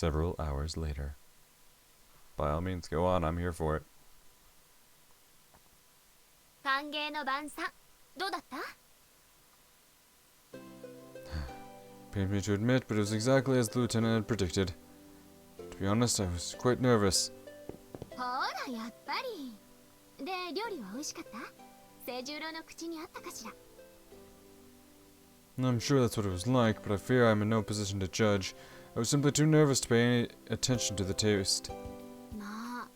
Several hours later. By all means, go on. I'm here for it. 歓迎の晩餐どうだった？ Pained me to admit, but it was exactly as the lieutenant had predicted. To be honest, I was quite nervous. ほらやっぱり。で、料理は美味しかった？清十郎の口にあったかしら？ I'm sure that's what it was like, but I fear I'm in no position to judge. I was simply too nervous to pay any attention to the taste. まあ、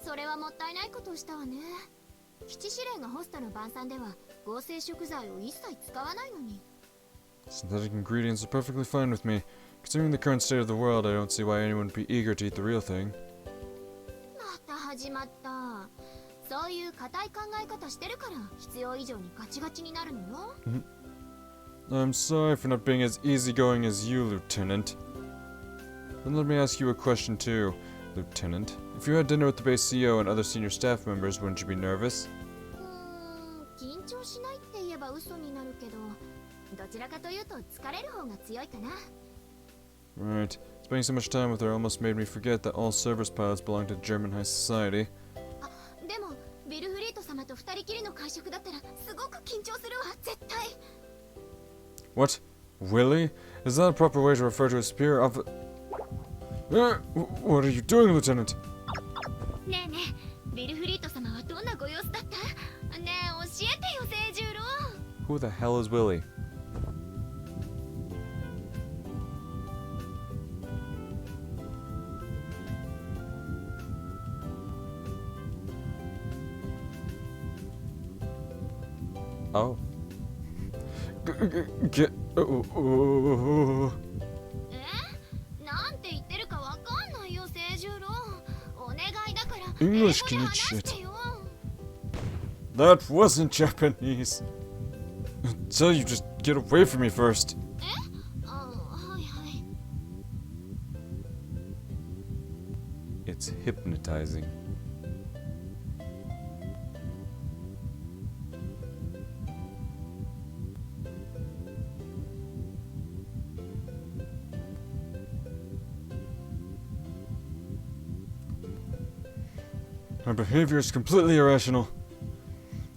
それはもったいないことをしたわね。基地司令がホストの晩餐では合成食材を一切使わないのに。 Synthetic ingredients are perfectly fine with me. Considering the current state of the world, I don't see why anyone would be eager to eat the real thing. また始まった。そういう固い考え方してるから必要以上にガチガチになるのよ。I'm sorry for not being as easygoing as you, Lieutenant. Then let me ask you a question too, Lieutenant. If you had dinner with the base CEO and other senior staff members, wouldn't you be nervous? 緊張しないって言えば嘘になるけど、どちらかというと疲れる方が強いかな。 Right. Spending so much time with her almost made me forget that all service pilots belong to German high society. あ、でもビルフリート様と二人きりの会食だったらすごく緊張するわ、絶対。 What? Willie? Is that a proper way to refer to a superior officer? What are you doing, Lieutenant? ねえねえ、ビルフリート様はどんなご様子だった？ねえ、教えてよ、清十郎。 Who the hell is Willie? Oh. Get. なんて言ってるかわかんないよ、清十郎。お願いだから。 English, can you shit? That wasn't Japanese. Tell you just get away from me first. はいはい。 It's hypnotizing. My behavior is completely irrational.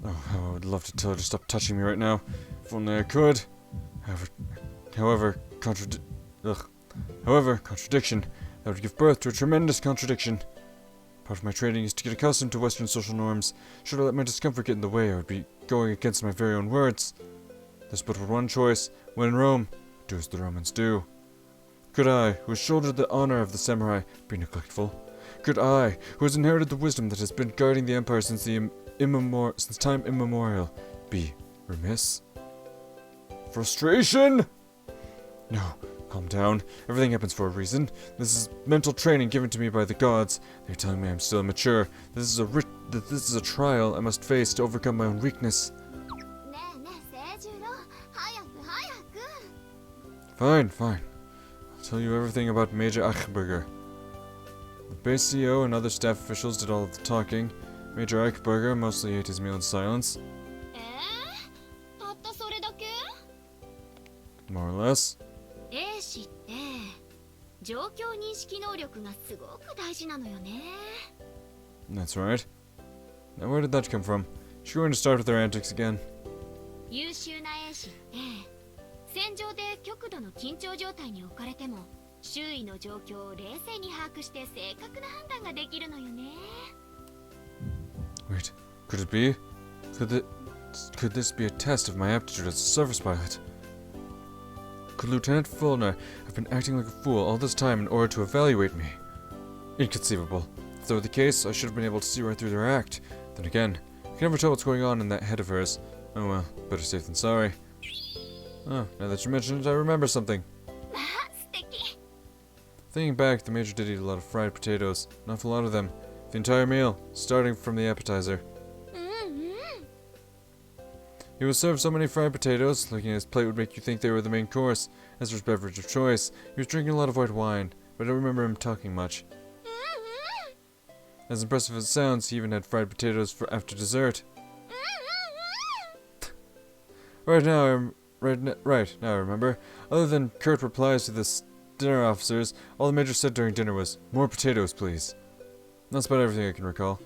Oh, how I would love to tell her to stop touching me right now. If only I could. However, contradiction. That would give birth to a tremendous contradiction. Part of my training is to get accustomed to Western social norms. Should I let my discomfort get in the way, I would be going against my very own words. There's but one choice. When in Rome, do as the Romans do. Could I, who has shouldered the honor of the samurai, be neglectful? Could I, who has inherited the wisdom that has been guiding the empire since time immemorial, be remiss? Frustration? No, calm down. Everything happens for a reason. This is mental training given to me by the gods. They're telling me I'm still immature. That this is a trial I must face to overcome my own weakness. Fine. I'll tell you everything about Major Eichberger. The base CEO and other staff officials did all of the talking. Major Eichberger mostly ate his meal in silence. More or less. That's right. Now where did that come from? She's going to start with her antics again. 優秀な衛士って戦場で極度の緊張状態に置かれても周囲の状況を冷静に把握して正確な判断ができるのよね。 Wait, could it be? Could this be a test of my aptitude as a service pilot? Could Lieutenant Fulner have been acting like a fool all this time in order to evaluate me? Inconceivable. If that were the case, I should have been able to see right through their act. Then again, I can never tell what's going on in that head of hers. Oh well, better safe than sorry. Oh, now that you mention it, I remember something. Thinking back, the Major did eat a lot of fried potatoes. An awful lot of them. The entire meal, starting from the appetizer. He was served so many fried potatoes, looking at his plate would make you think they were the main course. As for his beverage of choice, he was drinking a lot of white wine, but I don't remember him talking much. As impressive as it sounds, he even had fried potatoes for after dessert. Right now I remember. Other than curt replies to this dinner, officers. All the Major said during dinner was, "More potatoes, please." That's about everything I can recall.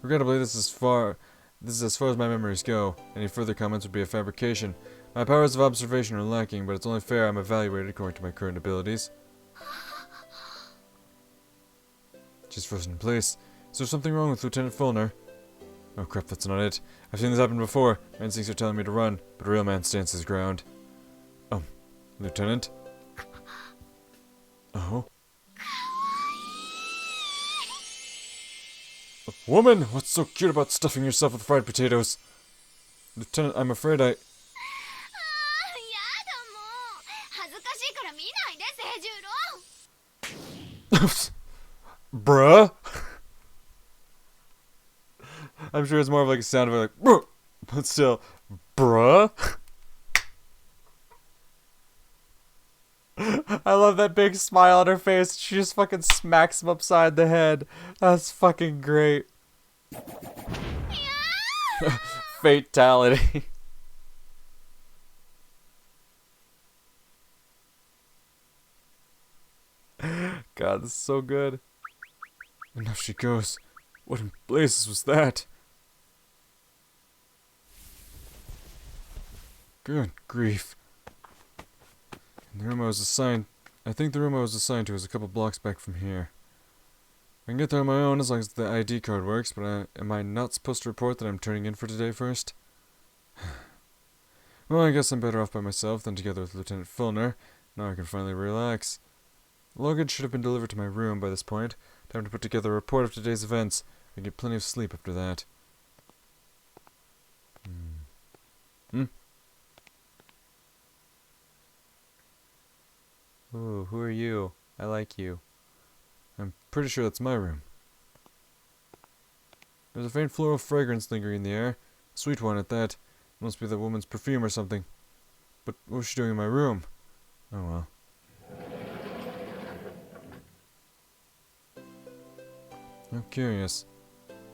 Regrettably, this is as far as my memories go. Any further comments would be a fabrication. My powers of observation are lacking, but it's only fair I'm evaluated according to my current abilities. She's frozen in place. Is there something wrong with Lieutenant Fulner? Oh crap, that's not it. I've seen this happen before. My instincts are telling me to run, but a real man stands his ground. Lieutenant? Oh? Woman! What's so cute about stuffing yourself with fried potatoes? Lieutenant, I'm afraid I... Bruh? I'm sure it's more of like a sound of like, bruh, but still, bruh? I love that big smile on her face. She just fucking smacks him upside the head. That's fucking great. Fatality. God, this is so good. And now she goes. What in blazes was that? Good grief. And the room I was assigned... I think the room I was assigned to is a couple blocks back from here. I can get there on my own as long as the ID card works, but am I not supposed to report that I'm turning in for today first? Well, I guess I'm better off by myself than together with Lieutenant Fulner. Now I can finally relax. The luggage should have been delivered to my room by this point. Time to put together a report of today's events. I can get plenty of sleep after that. Ooh, who are you? I like you. I'm pretty sure that's my room. There's a faint floral fragrance lingering in the air. A sweet one at that. Must be the woman's perfume or something. But what was she doing in my room? Oh well. I'm curious.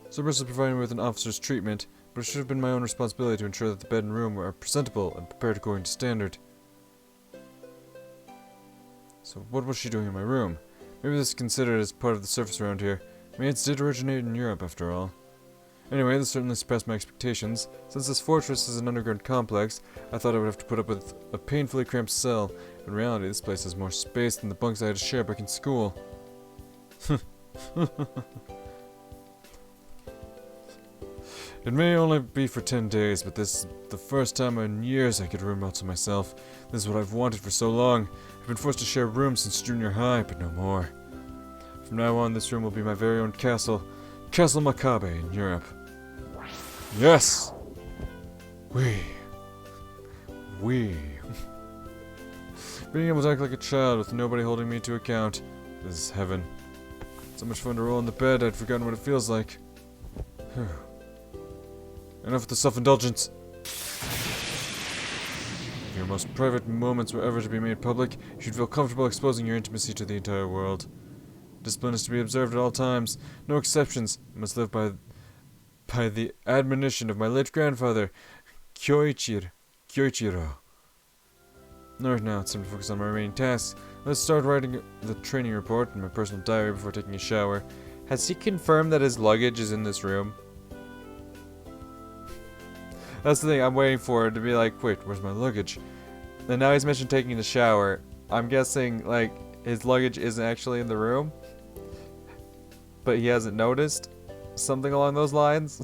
Cerberus is providing me with an officer's treatment, but it should have been my own responsibility to ensure that the bed and room are presentable and prepared according to standard. So what was she doing in my room? Maybe this is considered as part of the surface around here. Maids did originate in Europe, after all. Anyway, this certainly surpassed my expectations. Since this fortress is an underground complex, I thought I would have to put up with a painfully cramped cell. In reality, this place has more space than the bunks I had to share back in school. It may only be for 10 days, but this is the first time in years I get a room all to myself. This is what I've wanted for so long. I've been forced to share rooms since junior high, but no more. From now on, this room will be my very own castle. Castle Macabre in Europe. Yes! We. Being able to act like a child with nobody holding me to account. This is heaven. So much fun to roll in the bed, I'd forgotten what it feels like. Whew. Enough with the self-indulgence. If your most private moments were ever to be made public, you should feel comfortable exposing your intimacy to the entire world. Discipline is to be observed at all times. No exceptions. I must live by the admonition of my late grandfather, Kyoichiro. Alright, now it's time to focus on my remaining tasks. Let's start writing the training report and my personal diary before taking a shower. Has he confirmed that his luggage is in this room? That's the thing, I'm waiting for it to be like, wait, where's my luggage? And now he's mentioned taking a shower. I'm guessing, like, his luggage isn't actually in the room, but he hasn't noticed. Something along those lines.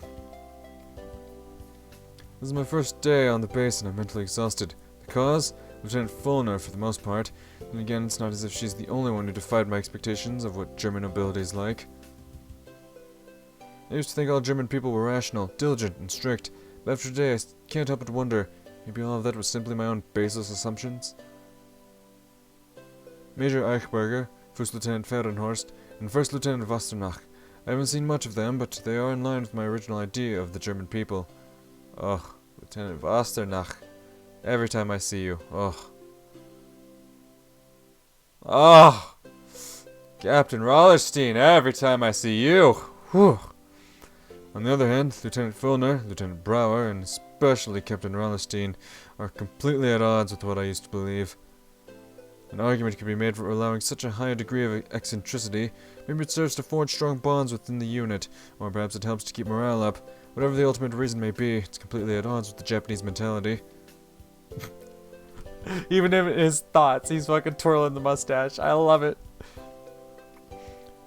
This is my first day on the base and I'm mentally exhausted. The cause? Lieutenant Fulner for the most part. And again, it's not as if she's the only one who defied my expectations of what German nobility is like. I used to think all German people were rational, diligent, and strict. But after today, I can't help but wonder, maybe all of that was simply my own baseless assumptions? Major Eichberger, First Lieutenant Fahrenhorst, and First Lieutenant Wasternach. I haven't seen much of them, but they are in line with my original idea of the German people. Ugh, Lieutenant Wasternach. Every time I see you, ugh. Ugh! Captain Rollerstein, every time I see you! Whew! On the other hand, Lieutenant Fulner, Lieutenant Brower, and especially Captain Rollerstein are completely at odds with what I used to believe. An argument can be made for allowing such a high degree of eccentricity. Maybe it serves to forge strong bonds within the unit, or perhaps it helps to keep morale up. Whatever the ultimate reason may be, it's completely at odds with the Japanese mentality. Even in his thoughts, he's fucking twirling the mustache. I love it.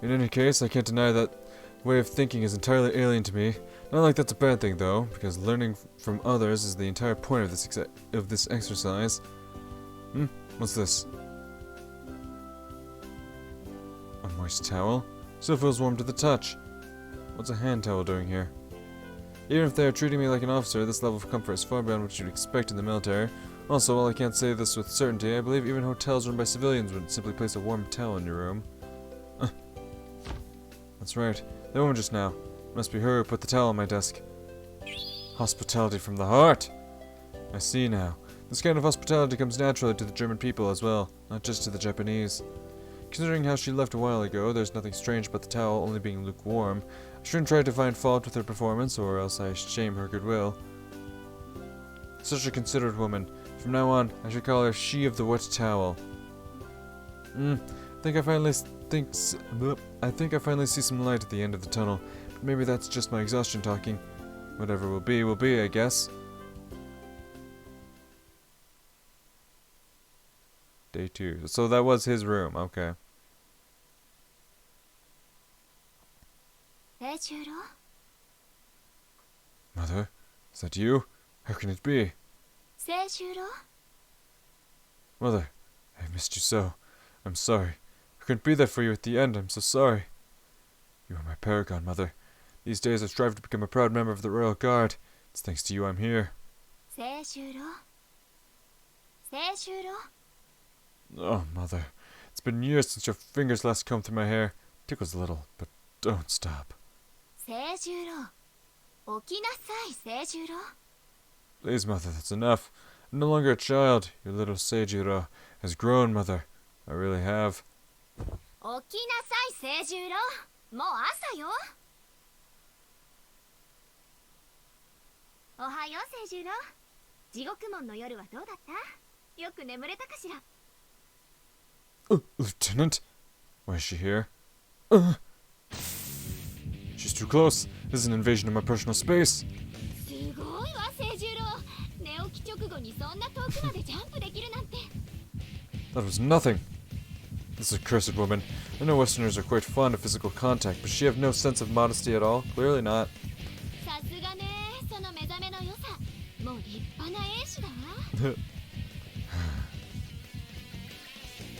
In any case, I can't deny that way of thinking is entirely alien to me. Not like that's a bad thing, though, because learning from others is the entire point of this exercise. What's this? A moist towel? Still feels warm to the touch. What's a hand towel doing here? Even if they are treating me like an officer, this level of comfort is far beyond what you'd expect in the military. Also, while I can't say this with certainty, I believe even hotels run by civilians would simply place a warm towel in your room. That's right. The woman just now. It must be her who put the towel on my desk. Hospitality from the heart! I see now. This kind of hospitality comes naturally to the German people as well, not just to the Japanese. Considering how she left a while ago, there's nothing strange about the towel only being lukewarm. I shouldn't try to find fault with her performance, or else I shame her goodwill. Such a considerate woman. From now on, I should call her she of the wet towel. I think I finally see some light at the end of the tunnel. But maybe that's just my exhaustion talking. Whatever will be, I guess. Day 2. So that was his room, okay. Seijurou? Mother? Is that you? How can it be? Seijurou? Mother, I missed you so. I'm sorry. I couldn't be there for you at the end. I'm so sorry. You are my paragon, Mother. These days I strive to become a proud member of the Royal Guard. It's thanks to you I'm here. Seijurou? Seijurou? Oh, Mother. It's been years since your fingers last combed through my hair. Tickles a little, but don't stop. Seijurou. Okinasai, Seijurou. Please, Mother, that's enough. I'm no longer a child. Your little Seijurou has grown, Mother. I really have. 起きなさい、清十郎。もう朝よ。おはよう、清十郎。地獄門の夜はどうだった？よく眠れたかしら？ Lieutenant? Why is she here? She's too close. This is an invasion of my personal space. すごいわ、清十郎。寝起き直後にそんな遠くまでジャンプできるなんて。That was nothing. This accursed woman. I know Westerners are quite fond of physical contact, but she have no sense of modesty at all? Clearly not. さすがね、その目覚めの良さ。もう立派な英士だわ。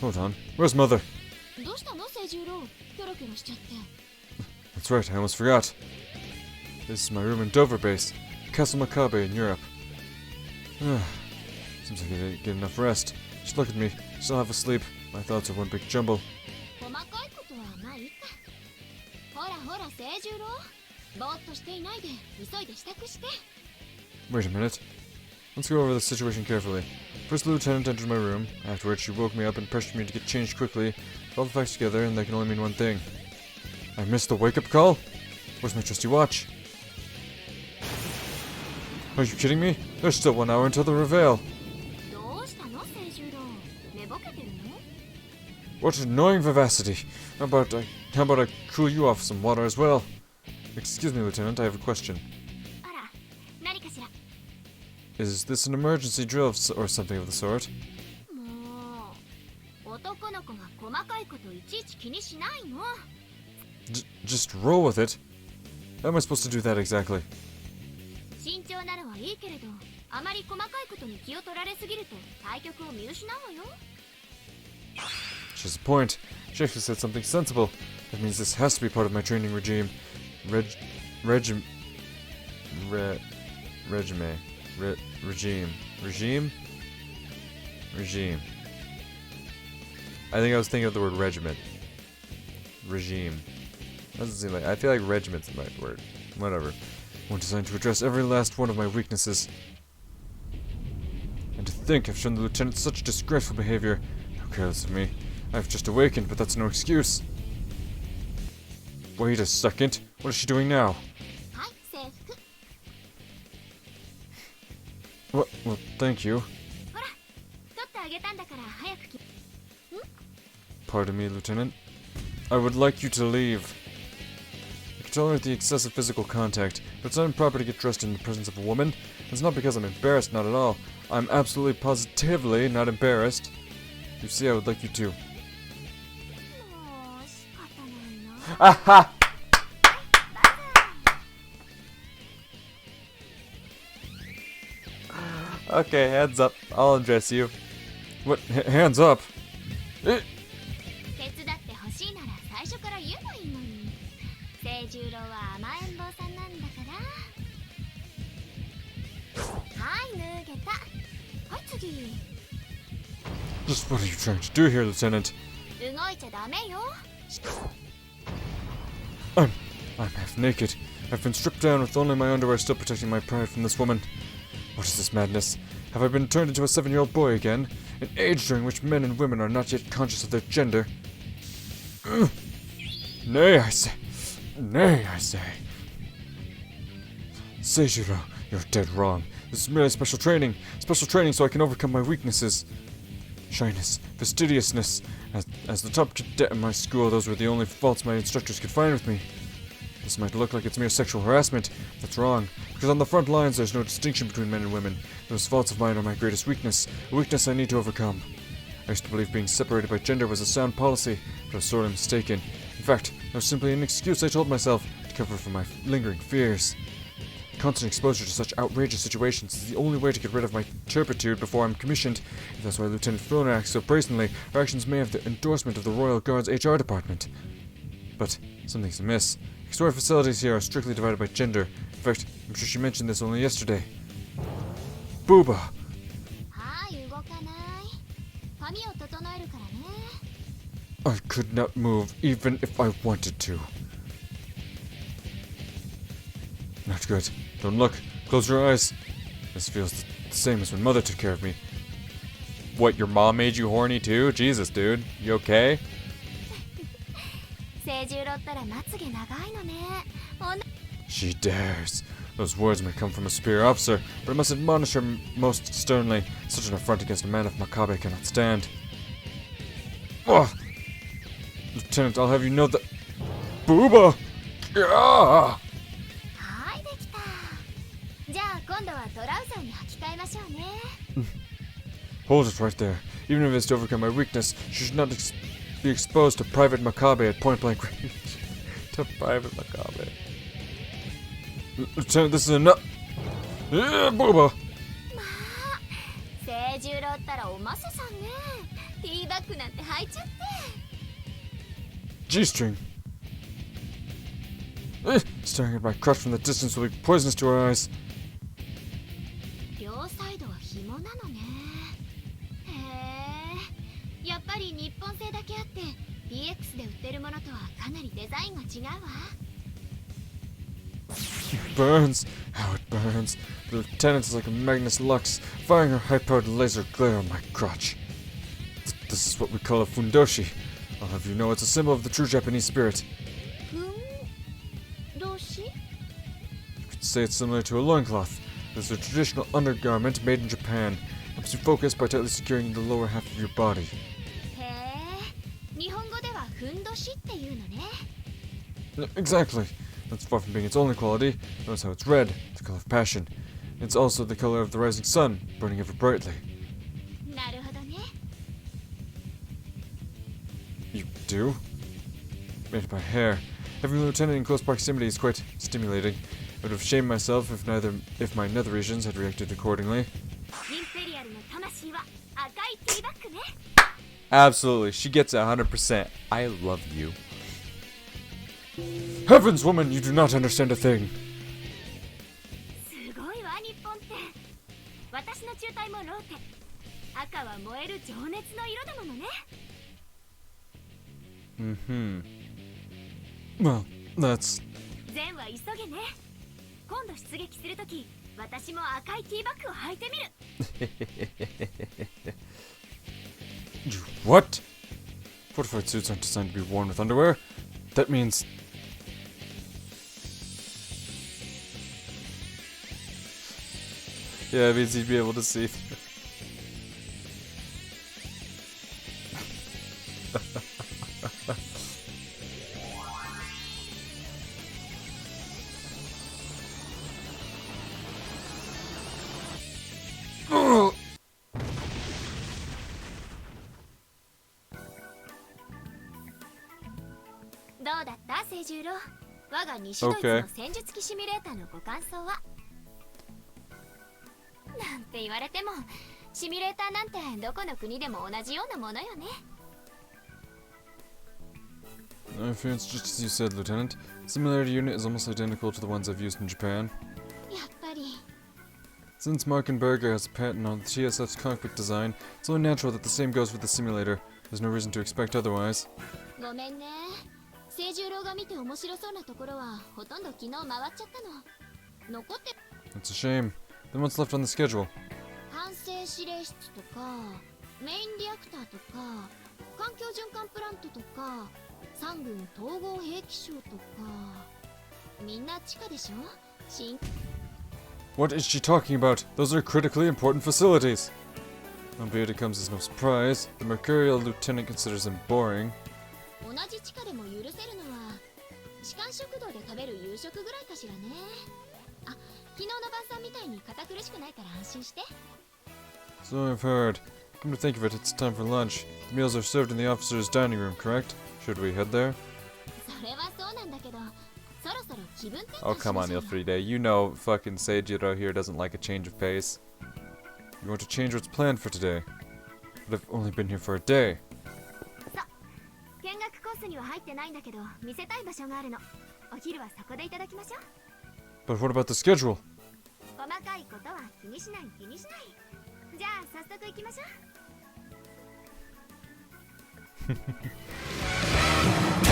Hold on. Where's Mother? どうしたの、清十郎。キョロキョロしちゃって。That's right, I almost forgot. This is my room in Dover Base, Castle Makabe in Europe. Seems like I didn't get enough rest. Just look at me, still half asleep. My thoughts are one big jumble. 細かいことはまあいいか。ほらほら、清十郎。ぼーっとしていないで、急いで支度して。Wait a minute. Let's go over the situation carefully. First, the lieutenant entered my room. Afterwards, she woke me up and pressured me to get changed quickly. Put all the facts together, and they can only mean one thing. I missed the wake-up call? Where's my trusty watch? Are you kidding me? There's still 1 hour until the reveal. どうしたの、清十郎。寝ぼけてるの？ What annoying vivacity! How about I cool you off some water as well? Excuse me, Lieutenant, I have a question. あら、何かしら。Is this an emergency drill or something of the sort? もう、男の子が細かいこといちいち気にしないの。Just roll with it. How am I supposed to do that exactly? 慎重なのはいいけれど、あまり細かいことに気を取られすぎると対局を見失うわよ。She has a point. She actually said something sensible. That means this has to be part of my training regime. Regime. I think I was thinking of the word regiment. Regime. Doesn't seem like. I feel like regiment's the right word. Whatever. One designed to address every last one of my weaknesses. And to think I've shown the lieutenant such disgraceful behavior. How careless of me. I've just awakened, but that's no excuse. Wait a second. What is she doing now? はい、制服。 Well, thank you. ほら、取ってあげたんだから早く着。Pardon me, Lieutenant. I would like you to leave. I can tolerate the excessive physical contact, but it's not improper to get dressed in the presence of a woman. It's not because I'm embarrassed, not at all. I'm absolutely positively not embarrassed. You see, I would like you to. もう仕方ないな。 Aha! Okay, hands up. I'll undress you. What? Hands up! 手伝ってほしいなら最初から言えばいいのに。清十郎は甘えん坊さんなんだから。はい、脱げた。はい、次。 Just what are you trying to do here, Lieutenant? 動いちゃダメよ。 I'm half naked. I've been stripped down with only my underwear still protecting my pride from this woman. What is this madness? Have I been turned into a 7-year-old boy again? An age during which men and women are not yet conscious of their gender? Ugh. Nay, I say. Nay, I say. Seijurou, you're dead wrong. This is merely special training. Special training so I can overcome my weaknesses. Shyness, fastidiousness. As the top cadet in my school, those were the only faults my instructors could find with me. This might look like it's mere sexual harassment. That's wrong, because on the front lines there's no distinction between men and women. Those faults of mine are my greatest weakness, a weakness I need to overcome. I used to believe being separated by gender was a sound policy, but I was sorely mistaken. In fact, that was simply an excuse I told myself to cover for my lingering fears. Constant exposure to such outrageous situations is the only way to get rid of my turpitude before I'm commissioned. If that's why Lieutenant Flona acts so brazenly, her actions may have the endorsement of the Royal Guard's HR department. But something's amiss. Extort facilities here are strictly divided by gender. In fact, I'm sure she mentioned this only yesterday. Booba! はい、動かない。髪を整えるからね。 I could not move even if I wanted to. Not good. Don't look. Close your eyes. This feels the same as when Mother took care of me. What, your mom made you horny too? Jesus, dude. You okay? 清十郎ったらまつげ長いのね。She dares. Those words may come from a superior officer, but I must admonish her most sternly. Such an affront against a man of Makabe cannot stand. Ugh. Lieutenant, I'll have you know that... Booba! Yeah! はい、できた。じゃあ今度はトラウザーに履き替えましょうね。 Hold it right there. Even if it's to overcome my weakness, she should not be exposed to Private Makabe at point-blank range. To Private Makabe. Lieutenant, this is enough. Booba! まあ、清十郎ったらおませさんね。ティーバッグなんて履いちゃって。 G-string. Staring at my crotch from the distance will be poisonous to her eyes. 両サイドは紐なのね。へえ、やっぱり日本製だけあって DX で売ってるものとはかなりデザインが違うわ。 It burns. How it burns. The lieutenant is like a Magnus Lux, firing her high-powered laser glare on my crotch. This is what we call a fundoshi. I'll have you know it's a symbol of the true Japanese spirit. ふん、どうし？ You could say it's similar to a loincloth. It's a traditional undergarment made in Japan. Helps you focus by tightly securing the lower half of your body. へえ、日本語ではふんどしっていうのね。 Exactly. That's far from being its only quality. Notice how it's red, the color of passion. It's also the color of the rising sun, burning ever brightly. なるほどね。 You do? Made by hair. Having a lieutenant in close proximity is quite stimulating. I would have shamed myself if my nether regions had reacted accordingly. インペリアルの魂は赤いティーバッグね。 Absolutely. She gets it 100%. I love you. Heavens, woman, you do not understand a thing. すごいわ日本って。私の中隊もローテ。赤は燃える情熱の色だものね。 Well, that's... 善は急げね。今度出撃するとき、私も赤いティーバッグを履いてみる。 You what? Fortified suits aren't designed to be worn with underwear. That means... Yeah, it means he'd be able to see through. うだった清十郎。我が西ドイツの戦術機シミュレーターのご感想は。なんて言われてもシミュレーターなんてどこの国でも同じようなものよね。I fear it's just as you said, Lieutenant. Similarity unit is almost identical to the ones I've used in Japan. やっぱり Since Markenberger has a patent on the TSF's cockpit design, it's only natural that the same goes for the simulator. There's no reason to expect otherwise. ごめんね。清十郎が見て面白そうなところはほとんど昨日回っちゃったの。残って That's a shame. Then what's left on the schedule? 管制指令室とかメインリアクターとか環境循環プラントとか三軍統合兵器省とかみんな地下でしょ。新 What is she talking about? Those are critically important facilities. Albeit it comes as no surprise, the Mercurial Lieutenant considers them boring. 同じ地下でも許せるのは士官食堂で食べる夕食ぐらいかしらね。あ、昨日の晩餐みたいに堅苦しくないから安心して。 So I've heard. Come to think of it, it's time for lunch. The meals are served in the officers' dining room, correct? Should we head there? それはそうなんだけど、そろそろ気分転換 Oh, し come ま on, しょうよ。 Il3Day. You know fucking Seijurou here doesn't like a change of pace. You want to change what's planned for today? But I've only been here for a day. 見学コースには入ってないんだけど見せたい場所があるの。お昼はそこでいただきましょう。 But what about the schedule? 細かいことは気にしない気にしない。じゃあ早速行きましょう。